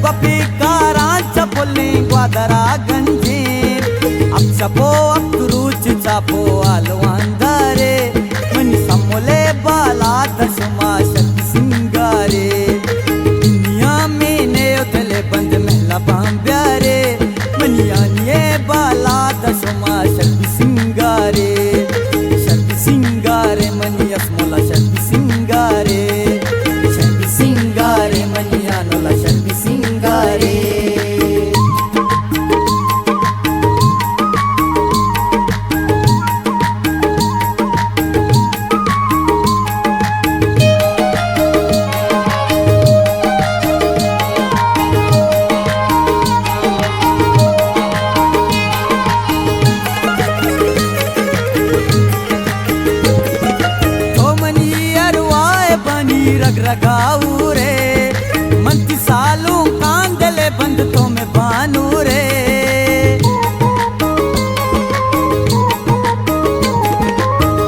गोपीकारांच्या बोलणी ग्वादरा गंजीर आपचा पो अक्तुरुची Chapo आलवांदारे money समोले बाला दशमा शक्ति सिंगारे दुनिया में ने उतले बंद महला बांब्यारे मनियानिए बाला दशमा शक्ति सिंगारे मनिया स्मोला शक्ति सिंगारे मनिया नोला शक्ति सिंगारे रगरगाऊ रे मंती सालू कांदले बंद तो में बानू रे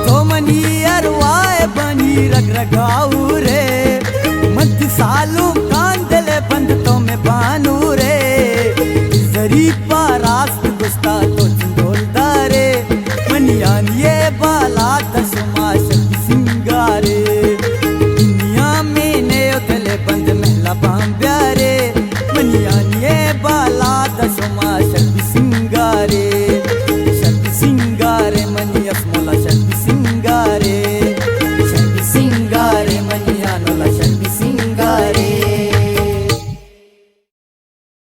तो मनी अरवाए बनी रगरगाऊ रे मंती सालू कांदले बंद तो में बानू रे जरी पारास्त गुस्ता तो चिंदोल दारे मनियानी